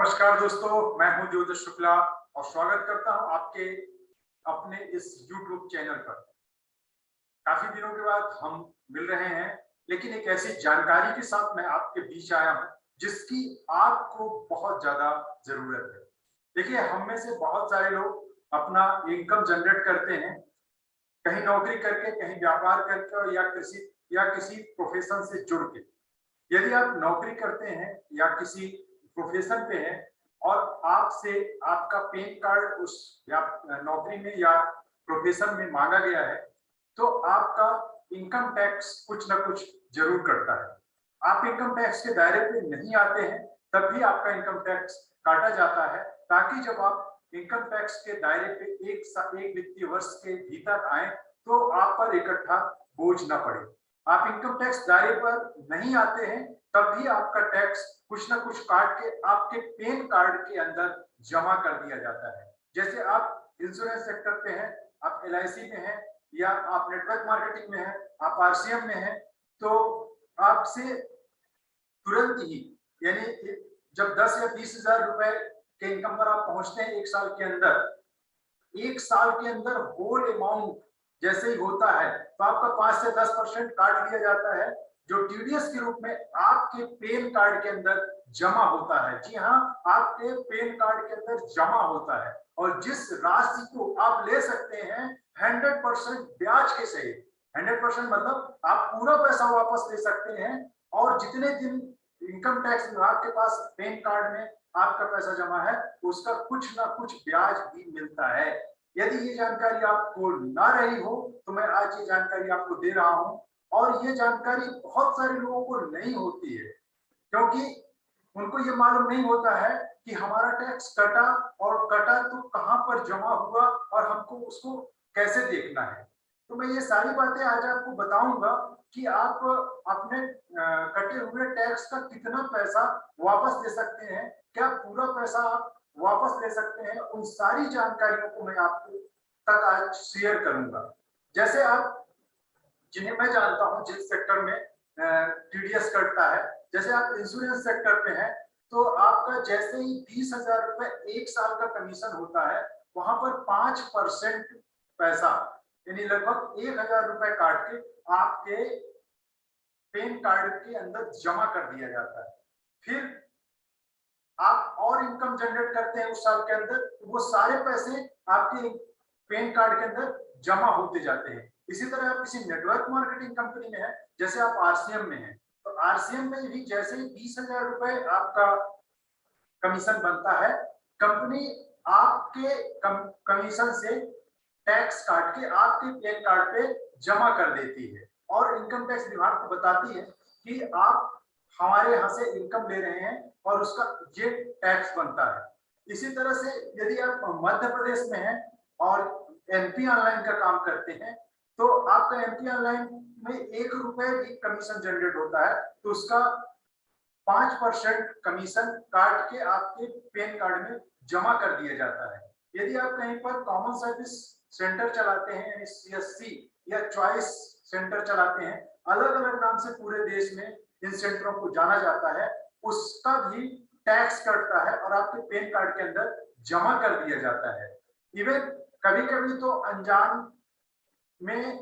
नमस्कार दोस्तों, मैं हूं ज्योतिष शुक्ला और स्वागत करता हूं आपके अपने इस YouTube चैनल पर। काफी दिनों के बाद हम मिल रहे हैं, लेकिन एक ऐसी जानकारी के साथ मैं आपके बीच आया हूं जिसकी आपको बहुत ज्यादा जरूरत है। देखिए, हम में से बहुत सारे लोग अपना इनकम जनरेट करते हैं, कहीं नौकरी करके, कहीं व्यापार करके या किसी प्रोफेशन से जुड़ के। यदि आप नौकरी करते हैं या किसी प्रोफेशन पे हैं और आपसे आपका पैन कार्ड उस या नौकरी में या प्रोफेशन में मांगा गया है, तो आपका इनकम टैक्स कुछ ना कुछ जरूर कटता है। आप इनकम टैक्स के दायरे पे नहीं आते हैं, तब भी आपका इनकम टैक्स काटा जाता है, ताकि जब आप इनकम टैक्स के दायरे पे एक वित्तीय वर्ष के भीतर आए तो आप पर इकट्ठा बोझ ना पड़े। आप इनकम टैक्स दायरे पर नहीं आते हैं, तब भी आपका टैक्स कुछ ना कुछ काट के आपके पैन कार्ड के अंदर जमा कर दिया जाता है। जैसे आप इंश्योरेंस सेक्टर पे हैं, आप LIC में हैं, या आप नेटवर्क मार्केटिंग में हैं, आप RCM में हैं, तो आपसे तुरंत ही, यानी जब 10 या 20,000 रुपए के इनकम पर आप पहुंचते हैं एक साल के अंदर होल अमाउंट जैसे ही होता है, तो आपका 5 से 10% काट लिया जाता है, जो TDS के रूप में आपके पैन कार्ड के अंदर जमा होता है। जी हाँ, आपके पैन कार्ड के अंदर जमा होता है, और जिस राशि को आप ले सकते हैं 100% ब्याज के सहित। 100% मतलब आप पूरा पैसा वापस ले सकते हैं, और जितने दिन इनकम टैक्स विभाग के पास पैन कार्ड में आपका पैसा जमा है, उसका कुछ ना कुछ ब्याज भी मिलता है। यदि ये जानकारी आपको ना रही हो, तो मैं आज ये जानकारी आपको दे रहा हूं, और ये जानकारी बहुत सारे लोगों को नहीं होती है, क्योंकि उनको ये मालूम नहीं होता है कि हमारा टैक्स कटा, और कटा तो कहां पर जमा हुआ और हमको उसको कैसे देखना है। तो मैं ये सारी बातें आज आपको बताऊंगा कि आप अपने कटे हुए टैक्स का कितना पैसा वापस ले सकते हैं, क्या पूरा पैसा आप वापस ले सकते हैं। उन सारी जानकारियों को मैं आपको तक आज शेयर करूंगा। जैसे आप, जिन्हें मैं जानता हूं जिस सेक्टर में TDS कटता है, जैसे आप इंश्योरेंस सेक्टर पे हैं, तो आपका जैसे ही 20,000 रुपए एक साल का कमीशन होता है, वहां पर 5% पैसा, यानी लगभग 1,000 रुपए काट के आपके पैन कार्ड के अंदर जमा कर दिया जाता है। फिर आप और इनकम जनरेट करते हैं उस साल के अंदर, तो वो सारे पैसे आपके पैन कार्ड के अंदर जमा होते जाते हैं। इसी तरह आप किसी नेटवर्क मार्केटिंग कंपनी में है, जैसे आप RCM में हैं, तो RCM में भी जैसे ही 20,000 रुपए आपका कमीशन बनता है, कंपनी आपके कमीशन से टैक्स काट के आपके पैन कार्ड पे जमा कर देती है, और इनकम टैक्स विभाग को बताती है कि आप हमारे यहाँ से इनकम ले रहे हैं और उसका ये टैक्स बनता है। इसी तरह से यदि आप मध्य प्रदेश में हैं और MP ऑनलाइन का काम करते हैं, तो आपका MP ऑनलाइन में 1 रुपए भी कमीशन जनरेट होता है, तो उसका 5% कमीशन काट के आपके पैन कार्ड में जमा कर दिया जाता है। यदि आप कहीं पर कॉमन सर्विस सेंटर चलाते हैं, यानी CSC या चॉइस सेंटर चलाते हैं, अलग अलग नाम से पूरे देश में इन सेंटरों को जाना जाता है, उसका भी टैक्स कटता है और आपके पैन कार्ड के अंदर जमा कर दिया जाता है। इवन कभी कभी तो अनजान में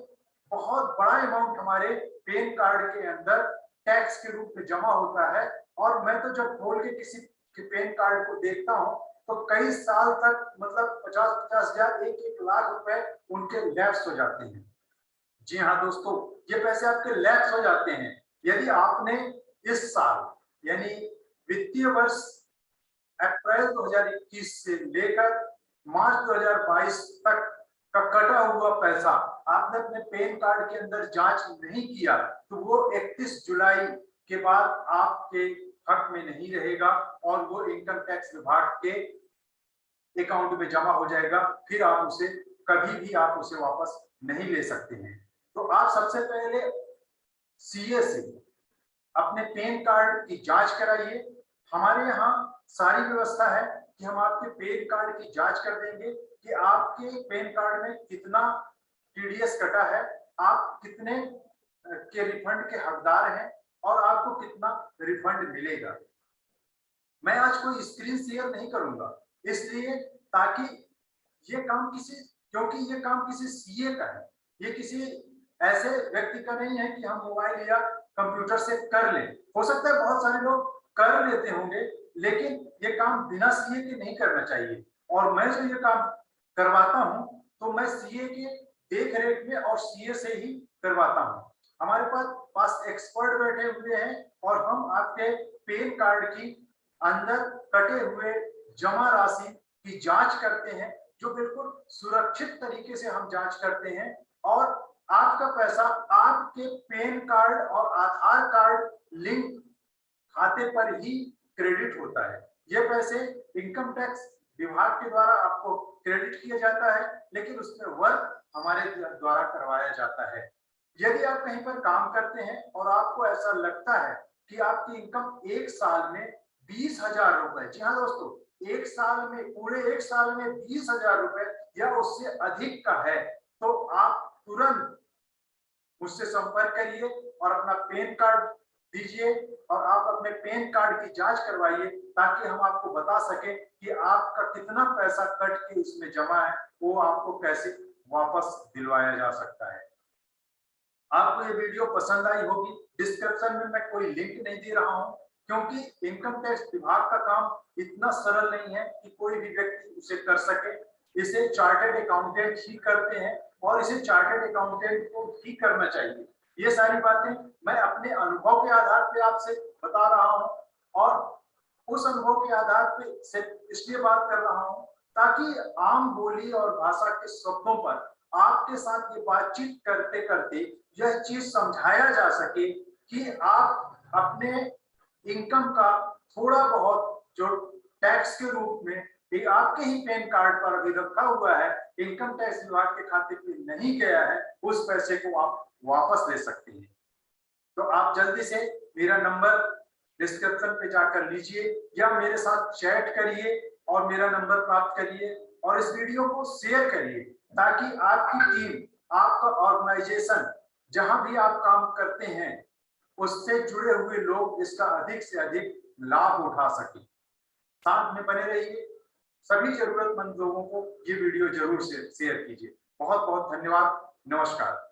बहुत बड़ा अमाउंट हमारे पैन कार्ड के अंदर टैक्स के रूप में जमा होता है, और मैं तो जब खोल के किसी के पैन कार्ड को देखता हूं, तो कई साल तक, मतलब 50-50 हजार, 1-1 लाख रुपए उनके लैप्स हो जाते हैं। जी हाँ दोस्तों, ये पैसे आपके लैप्स हो जाते हैं यदि आपने इस साल, यानी वित्तीय वर्ष अप्रैल 2021 से लेकर मार्च 2022 तक का कटा हुआ पैसा आपने अपने पैन कार्ड के अंदर जांच नहीं किया, तो वो 31 जुलाई के बाद आपके हक में नहीं रहेगा, और वो इनकम टैक्स विभाग के अकाउंट में जमा हो जाएगा। फिर आप उसे कभी भी आप उसे वापस नहीं ले सकते हैं। तो आप सबसे पहले CA से अपने पैन कार्ड की जांच कराइए। हमारे यहाँ सारी व्यवस्था है कि हम आपके पैन कार्ड की जांच कर देंगे कि आपके पैन कार्ड में कितना TDS कटा है, आप कितने के रिफंड के हकदार हैं, और आपको कितना रिफंड मिलेगा। मैं आज कोई स्क्रीन शेयर नहीं करूंगा, इसलिए ताकि ये काम क्योंकि ये काम किसी सीए का है, ये किसी ऐसे व्यक्ति का नहीं है कि हम मोबाइल या कंप्यूटर से कर लें। हो सकता है बहुत सारे लोग कर लेते होंगे, लेकिन ये काम बिना सीए के नहीं करना चाहिए। और मैं जो ये काम करवाता हूं, तो मैं सीए के देख रेख में और सीए से ही करवाता हूं। हमारे पास एक्सपर्ट बैठे हुए हैं और हम आपके पैन कार्ड की अंदर कटे हुए जमा राशि की जांच करते हैं, जो बिल्कुल सुरक्षित तरीके से हम जांच करते हैं। और आपका पैसा आपके पैन कार्ड और आधार कार्ड लिंक खाते पर ही क्रेडिट होता है। ये पैसे इनकम टैक्स विभाग के द्वारा आपको क्रेडिट किया जाता है, लेकिन उसमें वर्क हमारे द्वारा करवाया जाता है। यदि आप कहीं पर काम करते हैं और आपको ऐसा लगता है कि आपकी इनकम एक साल में 20,000 रुपए, जी हाँ दोस्तों, एक साल में, पूरे एक साल में 20,000 रुपए या उससे अधिक का है, तो आप तुरंत मुझसे संपर्क करिए और अपना पैन कार्ड दीजिए और आप अपने पैन कार्ड की जांच करवाइए, ताकि हम आपको बता सके कि आपका कितना पैसा कट के इसमें जमा है, वो आपको कैसे वापस दिलवाया जा सकता है। आपको ये वीडियो पसंद आई होगी। डिस्क्रिप्शन में मैं कोई लिंक नहीं दे रहा हूं, क्योंकि इनकम टैक्स विभाग का काम इतना सरल नहीं है कि कोई भी व्यक्ति उसे कर सके। इसे चार्टर्ड अकाउंटेंट ही करते हैं और इसे चार्टर्ड अकाउंटेंट को ही करना चाहिए। ये सारी बातें मैं अपने अनुभव के आधार पे आपसे बता रहा हूं, और उस अनुभव के आधार पे से इसलिए बात कर रहा हूं ताकि आम बोली और भाषा के शब्दों पर आपके साथ ये बातचीत करते करते यह चीज समझाया जा सके कि आप अपने इनकम का थोड़ा बहुत जो टैक्स के रूप में भी आपके ही पैन कार्ड पर अभी रखा हुआ है, इनकम टैक्स विभाग के खाते पे नहीं गया है, उस पैसे को आप वापस ले सकते हैं। तो आप जल्दी से मेरा नंबर डिस्क्रिप्शन पे जाकर लीजिए या मेरे साथ चैट करिए और मेरा नंबर प्राप्त करिए और इस वीडियो को शेयर करिए, ताकि आपकी टीम, आपका ऑर्गेनाइजेशन, जहां भी आप काम करते हैं, उससे जुड़े हुए लोग इसका अधिक से अधिक लाभ उठा सके। साथ में बने रहिए। सभी जरूरतमंद लोगों को ये वीडियो जरूर से शेयर कीजिए। बहुत बहुत धन्यवाद। नमस्कार।